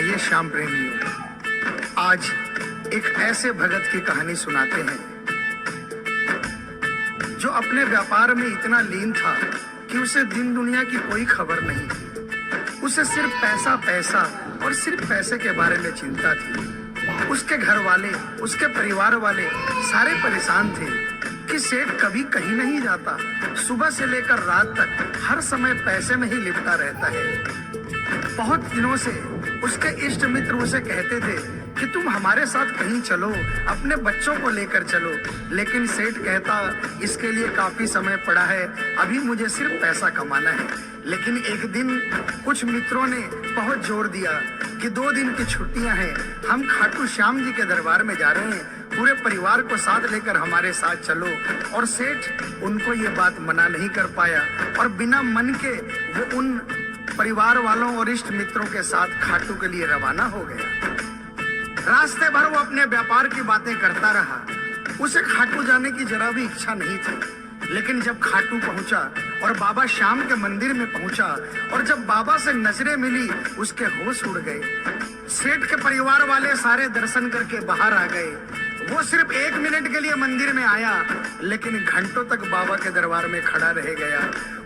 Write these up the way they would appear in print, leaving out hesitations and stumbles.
आइए श्याम प्रेमियों, आज एक ऐसे भगत की कहानी सुनाते हैं जो अपने व्यापार में इतना लीन था कि उसे दिन दुनिया की कोई खबर नहीं थी। उसे सिर्फ पैसा पैसा और सिर्फ पैसे के बारे में चिंता थी। उसके घर वाले, उसके परिवार वाले सारे परेशान थे कि सेठ कभी कहीं नहीं जाता, सुबह से लेकर रात तक हर समय पैसे में ही लिपटा रहता है। बहुत दिनों से उसके इष्ट मित्र उसे कहते थे कि तुम हमारे साथ कहीं चलो, अपने बच्चों को लेकर चलो, लेकिन सेठ कहता इसके लिए काफी समय पड़ा है, अभी मुझे सिर्फ पैसा कमाना है। लेकिन एक दिन कुछ मित्रों ने बहुत जोर दिया कि 2 दिन की छुट्टियां हैं, हम खाटू श्याम जी के दरबार में जा रहे हैं, पूरे परिवार को साथ लेकर हमारे साथ चलो। और सेठ उनको ये बात मना नहीं कर पाया और बिना मन के वो उन परिवार वालों और इष्ट मित्रों के साथ खाटू के लिए रवाना हो गया। रास्ते भर वो अपने व्यापार की बातें करता रहा। उसे खाटू जाने की जरा भी इच्छा नहीं थी। लेकिन जब खाटू पहुंचा और बाबा श्याम के मंदिर में पहुंचा और जब बाबा से नजरें मिली, उसके होश उड़ गए। सेठ के परिवार वाले सारे दर्शन करके बाहर आ गए। वो सिर्फ 1 मिनट के लिए मंदिर में आया, लेकिन घंटों तक बाबा के दरबार में खड़ा रह गया।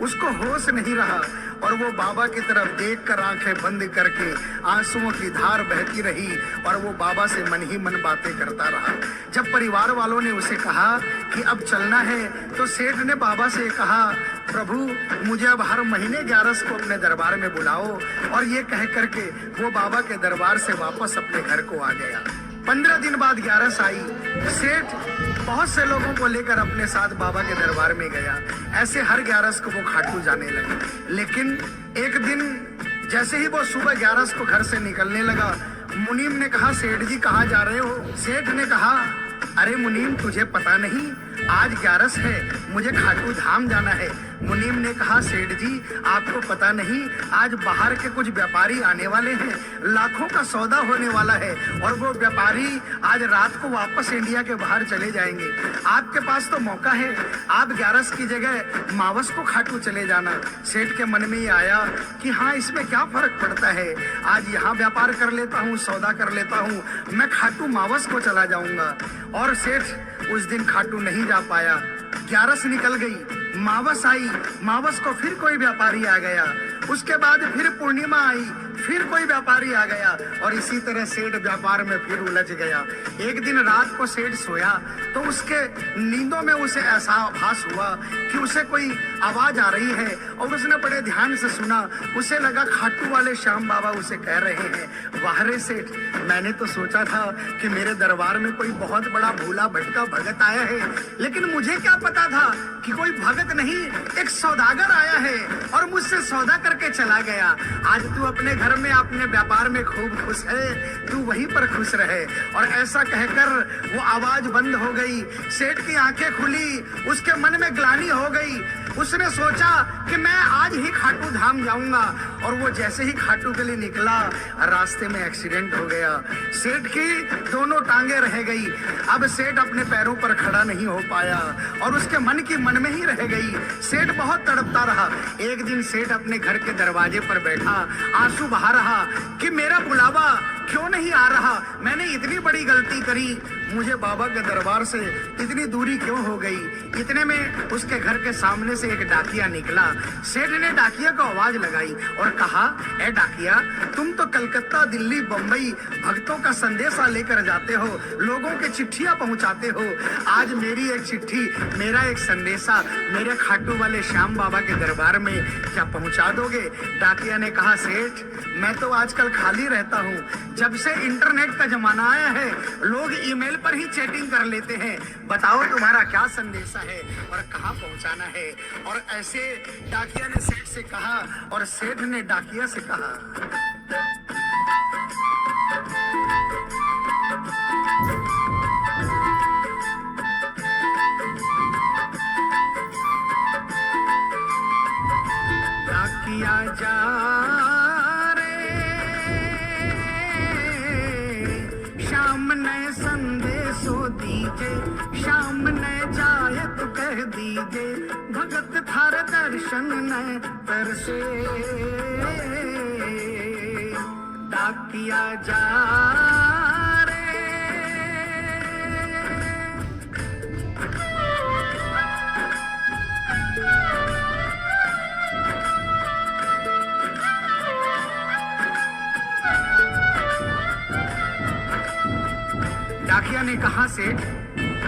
उसको होश नहीं रहा और वो बाबा की तरफ देखकर आंखें बंद करके आंसुओं की धार बहती रही और वो बाबा से मन ही मन बातें करता रहा। जब परिवार वालों ने उसे कहा कि अब चलना है, तो सेठ ने बाबा से कहा, प्रभु मुझे अब हर महीने 11 को अपने दरबार में बुलाओ। और ये कह करके वो बाबा के दरबार से वापस अपने घर को आ गया। 15 दिन बाद 11 आई। सेठ बहुत से लोगों को लेकर अपने साथ बाबा के दरबार में गया। ऐसे हर 11 को वो खाटू जाने लगे। लेकिन एक दिन जैसे ही वो सुबह 11 को घर से निकलने लगा, मुनीम ने कहा, सेठ जी कहाँ जा रहे हो? सेठ ने कहा, अरे मुनीम तुझे पता नहीं, आज 11 है, मुझे खाटू धाम जाना है। मुनीम ने कहा, सेठ जी आपको पता नहीं, आज बाहर के कुछ व्यापारी आने वाले हैं, लाखों का सौदा होने वाला है और वो व्यापारी आज रात को वापस इंडिया के बाहर चले जाएंगे। आपके पास तो मौका है, आप 11 की जगह मावस को खाटू चले जाना। सेठ के मन में ये आया कि हाँ, इसमें क्या फर्क पड़ता है, आज यहाँ व्यापार कर लेता हूँ, सौदा कर लेता हूँ, मैं खाटू मावस को चला जाऊंगा। और सेठ उस दिन खाटू नहीं जा पाया। 11 निकल गई, मावस आई, मावस को फिर कोई व्यापारी आ गया। उसके बाद फिर पूर्णिमा आई, फिर कोई व्यापारी आ गया और इसी तरह सेठ व्यापार में फिर उलझ गया। एक दिन रात को सेठ सोया तो उसके नींदों में उसे ऐसा आभास हुआ कि उसे कोई आवाज आ रही है और उसने बड़े ध्यान से सुना। उसे लगा खाटू वाले श्याम बाबा उसे कह रहे हैं, वाह रे सेठ, मैंने तो सोचा था कि मेरे दरबार में कोई बहुत बड़ा भूला भटका भगत आया है, लेकिन मुझे क्या पता था कि कोई भगत नहीं, एक सौदागर आया है और मुझसे सौदा करके चला गया। आज तू अपने घर में, अपने व्यापार में खूब खुश है, तू वहीं पर खुश रहे। और ऐसा कहकर वो आवाज बंद हो गई। सेठ की आंखें खुली, उसके मन में ग्लानि हो गई। उसने सोचा कि मैं आज ही खाटू धाम जाऊंगा और वो जैसे ही खाटू के लिए निकला, रास्ते में एक्सीडेंट हो गया। सेठ की दोनों टांगे रह गई। अब सेठ अपने पैरों पर खड़ा नहीं हो पाया और उसके मन की मन में ही रह गई। सेठ बहुत तड़पता रहा। एक दिन सेठ अपने घर के दरवाजे पर बैठा, आंसू बहा रहा कि मेरा बुलावा क्यों नहीं आ रहा, मैंने इतनी बड़ी गलती करी, मुझे बाबा के दरबार से इतनी दूरी क्यों हो गई। इतने में उसके घर के सामने से एक डाकिया निकला। सेठ ने डाकिया को आवाज लगाई और कहा, ए डाकिया, तुम तो कलकत्ता, दिल्ली, बम्बई भक्तों का संदेशा लेकर जाते हो, लोगों के चिट्ठियां पहुंचाते हो। आज मेरी एक चिट्ठी, मेरा एक संदेशा मेरे खाटू वाले श्याम बाबा के दरबार में क्या पहुंचा दोगे? डाकिया ने कहा, सेठ मैं तो आजकल खाली रहता हूँ, जब से इंटरनेट का जमाना आया है लोग ईमेल पर ही चैटिंग कर लेते हैं, बताओ तुम्हारा क्या संदेशा है और कहाँ पहुँचाना है। और ऐसे डाकिया ने सेठ से कहा और सेठ ने डाकिया से कहा। डाकिया जा श्याम ने संदेशो दीजे, श्याम ने जाए तो कह दीजे, भगत थार दर्शन न तरसे। डाकिया जा रे। डाकिया ने कहा, सेठ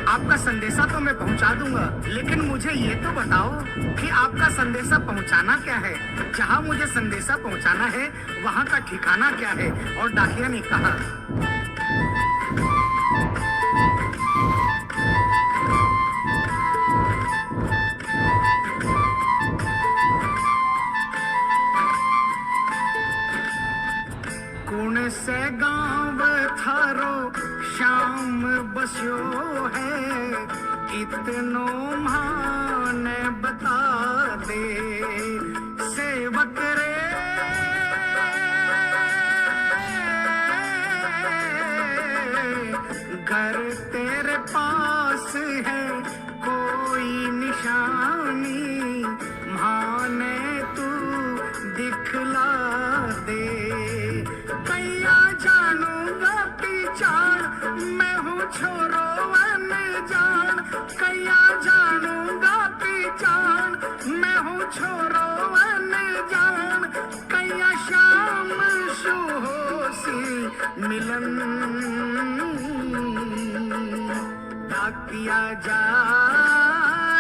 आपका संदेशा तो मैं पहुंचा दूंगा, लेकिन मुझे ये तो बताओ कि आपका संदेशा पहुंचाना क्या है, जहां मुझे संदेशा पहुंचाना है वहां का ठिकाना क्या है। और डाकिया ने कहा, कौन से गांव थारो शाम बस्यो है, इतनो माने बता दे सेवक रे। घर तेरे पास है कोई निशानी, माने तू दिखला दे। कैया जानूंगा पहचान, मैं हूँ छोरो अनजान। कैया जानूंगा पहचान, मैं हूँ छोरो अनजान। कैया शाम सुहोसी मिलन, डाकिया जा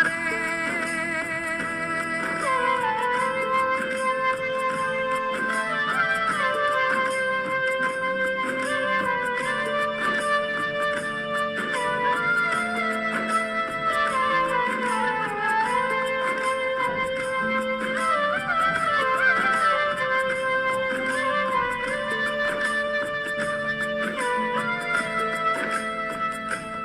रे।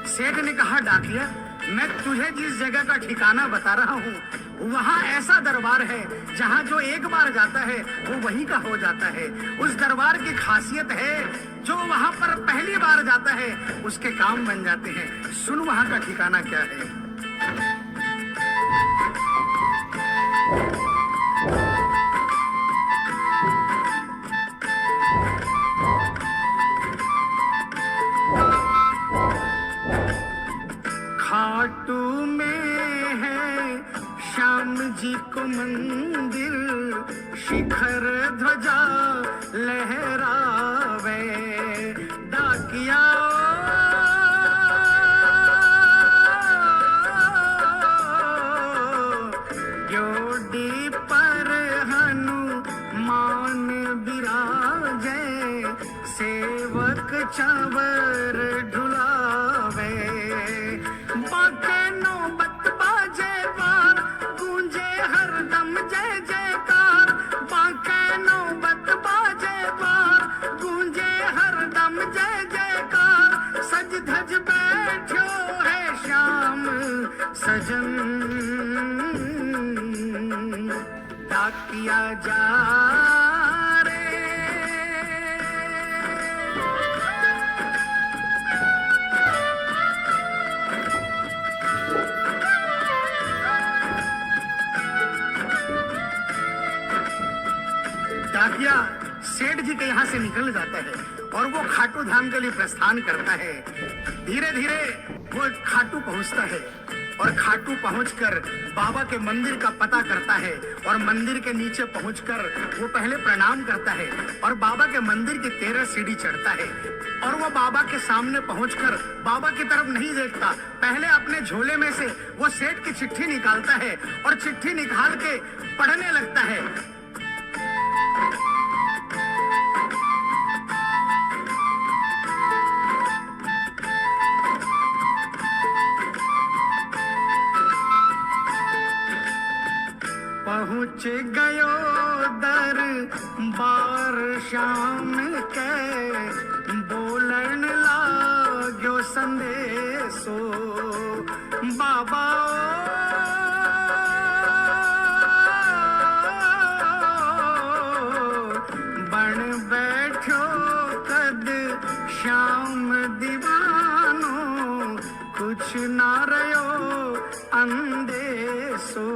सेठ ने कहा, डाकिया मैं तुझे जिस जगह का ठिकाना बता रहा हूँ वहाँ ऐसा दरबार है जहाँ जो एक बार जाता है वो वहीं का हो जाता है। उस दरबार की खासियत है जो वहाँ पर पहली बार जाता है उसके काम बन जाते हैं। सुन वहाँ का ठिकाना क्या है। खाटू में है श्याम जी को मंदिर, शिखर ध्वजा लहरावे। डाकिया योडी पर हनुमान विराजे, सेवक चावर ढुलावे। बाके नौबत बाजे बार, गूंजे हरदम जय जयकार। बाके नौबत बाजे बार, गूंजे हरदम जय जयकार। सज धज बैठो है श्याम सजन, डाकिया जा रे। डाकिया सेठ जी के यहाँ से निकल जाता है और वो खाटू धाम के लिए प्रस्थान करता है। धीरे धीरे वो खाटू पहुँचता है और खाटू पहुंचकर बाबा के मंदिर का पता करता है और मंदिर के नीचे पहुंचकर वो पहले प्रणाम करता है और बाबा के मंदिर की 13 सीढ़ी चढ़ता है। और वो बाबा के सामने पहुंचकर बाबा की तरफ नहीं देखता, पहले अपने झोले में से वो सेठ की चिट्ठी निकालता है और चिट्ठी निकाल के पढ़ने लगता है। पहुँच गयो दरबार शाम के, बोलन लाग्यो संदेशो। बाबा बन बैठो कद श्याम दीवानो, कुछ ना रयो अंदेशो।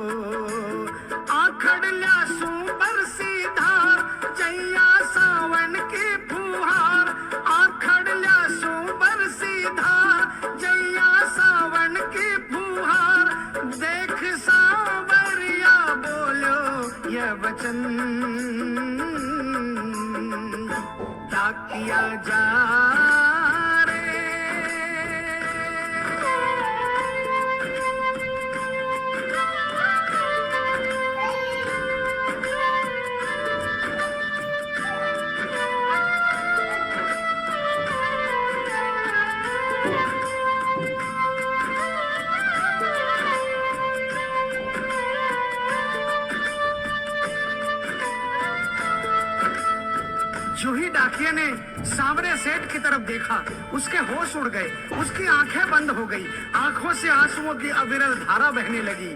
आखड़ ल्यासू बरसी धार, जैया सावन की फूल प्रिय वचन डाकिया जा रे। जो ही डाकिया ने सांवरे सेठ की तरफ देखा, उसके होश उड़ गए, उसकी आंखें बंद हो गई, आंखों से आंसुओं की अविरल धारा बहने लगी।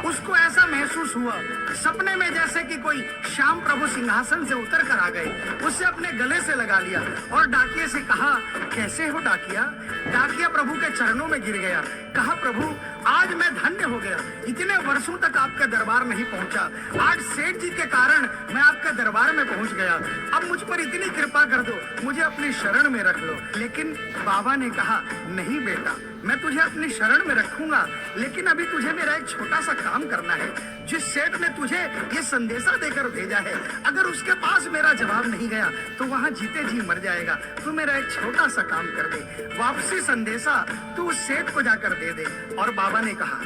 उसको ऐसा महसूस हुआ सपने में जैसे कि कोई श्याम प्रभु सिंहासन से उतर कर आ गए। उसे अपने गले से लगा लिया और डाकिया से कहा, कैसे हो डाकिया? डाकिया प्रभु के चरणों में गिर गया, कहा, प्रभु आज मैं धन्य हो गया, इतने वर्षों तक आपके दरबार नहीं पहुंचा, आज सेठ जी के कारण मैं आपके दरबार में पहुंच गया। अब मुझ पर इतनी कृपा कर दो, मुझे अपनी शरण में रख लो। लेकिन बाबा ने कहा, नहीं बेटा, मैं तुझे अपनी शरण में रखूंगा, लेकिन अभी तुझे मेरा एक छोटा सा काम करना है। जिस सेठ ने तुझे ये संदेशा देकर भेजा है, अगर उसके पास मेरा जवाब नहीं गया तो वहां जीते जी मर जाएगा। तू मेरा एक छोटा सा काम कर दे, वापसी संदेशा तू उस सेठ को जाकर दे दे। और बाबा ने कहा,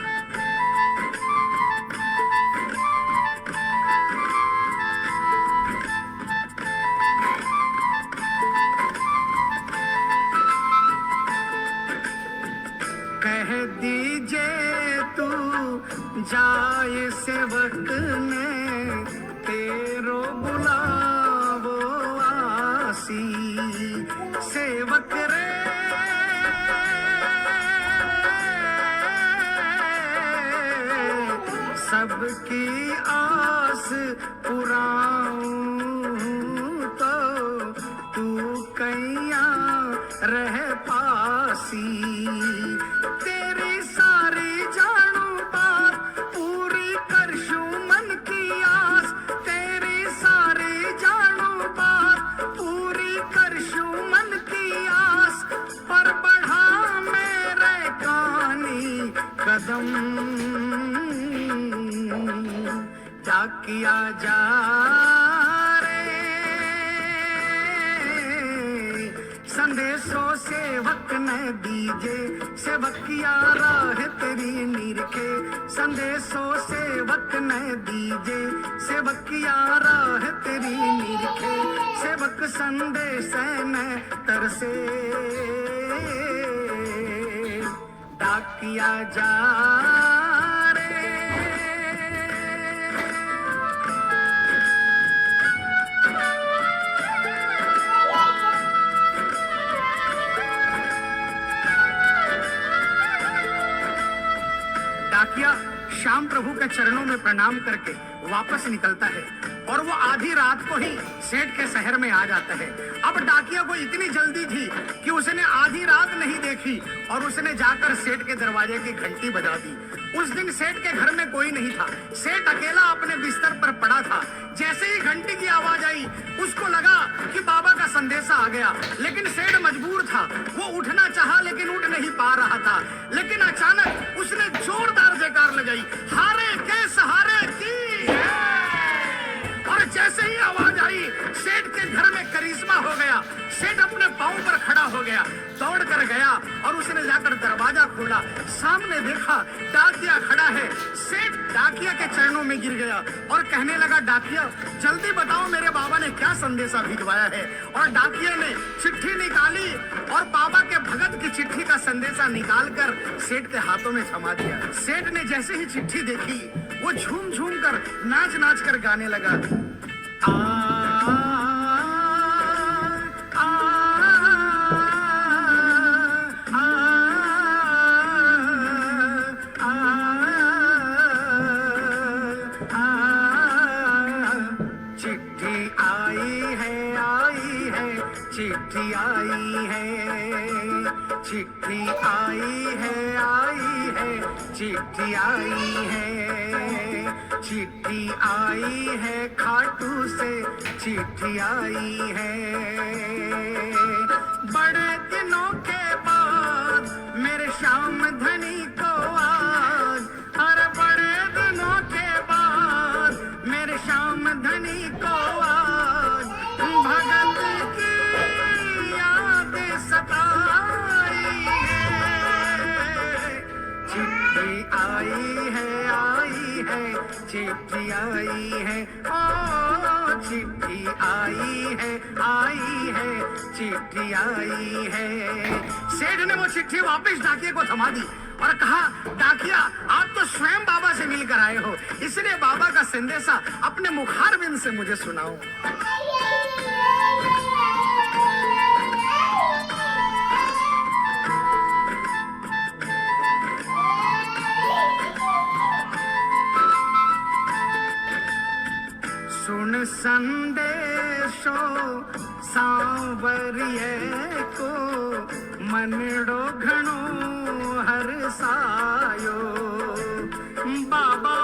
कह दीजिए तू जाए सेवक में तेरो बुलावो आसी। सेवक रे सबकी आस पुराऊं तो तू कैया रह पासी। तेरी सारी जानू बात पूरी करशू मन की आस, तेरी सारी जानू बात पूरी करशू मन की आस। पर बढ़ा मेरे कानी कदम डाकिया जा रे। संदेशो सेवक ने दीजे, सेवकिया राह तेरी निरखे। संदेशो सेवक ने दीजे, सेवकिया राह तेरी निरखे। सेवक संदेश ने तरसे डाकिया जा रे। डाकिया श्याम प्रभु के चरणों में प्रणाम करके वापस निकलता है और वो आधी रात को ही सेठ के शहर में आ जाता है। अब डाकिया को इतनी जल्दी थी कि उसने आधी रात नहीं देखी और उसने जाकर सेठ के दरवाजे की घंटी बजा दी। उस दिन सेठ के घर में कोई नहीं था, सेठ अकेला अपने बिस्तर पर पड़ा था। जैसे ही घंटी की आवाज आई, उसको लगा कि बाबा का संदेशा आ गया, लेकिन सेठ मजबूर था। वो उठना चाहा लेकिन उठ नहीं पा रहा था। लेकिन अचानक उसने जोरदार जयकार लगाई, हारे के सहारे की। और जैसे ही आवाज आई, सेठ के घर में करिश्मा हो गया। सेठ अपने पांव पर खड़ा हो गया, दौड़ कर गया और उसने जाकर दरवाजा खोला। सामने देखा डाकिया खड़ा है। सेठ डाकिया के चरणों में गिर गया और कहने लगा, डाकिया जल्दी बताओ मेरे बाबा ने क्या संदेशा भिजवाया है। और डाकिया ने चिट्ठी निकाली और बाबा के भगत की चिट्ठी का संदेशा निकालकर सेठ के हाथों में थमा दिया। सेठ ने जैसे ही चिट्ठी देखी, वो झूम झूम कर नाच नाच कर गाने लगा, चिट्ठी आई है, चिट्ठी आई है, चिट्ठी आई है, चिट्ठी आई है, चिट्ठी आई है, खाटू से चिट्ठी आई है। बड़े दिनों के बाद मेरे श्याम धनी को आज, अरे बड़े दिनों के बाद मेरे श्याम धनी को आज भगत की याद सताई है। चिट्ठी आई है, चिट्ठी आई है, ओ चिट्ठी आई है, चिट्ठी आई है। सेठ ने वो चिट्ठी वापस डाकिए को थमा दी और कहा, डाकिया आप तो स्वयं बाबा से मिलकर आए हो, इसलिए बाबा का संदेशा अपने मुखारबिंद से मुझे सुनाओ। सुन संदेशो सांवरिये को मनड़ो घणो हरसायो बाबा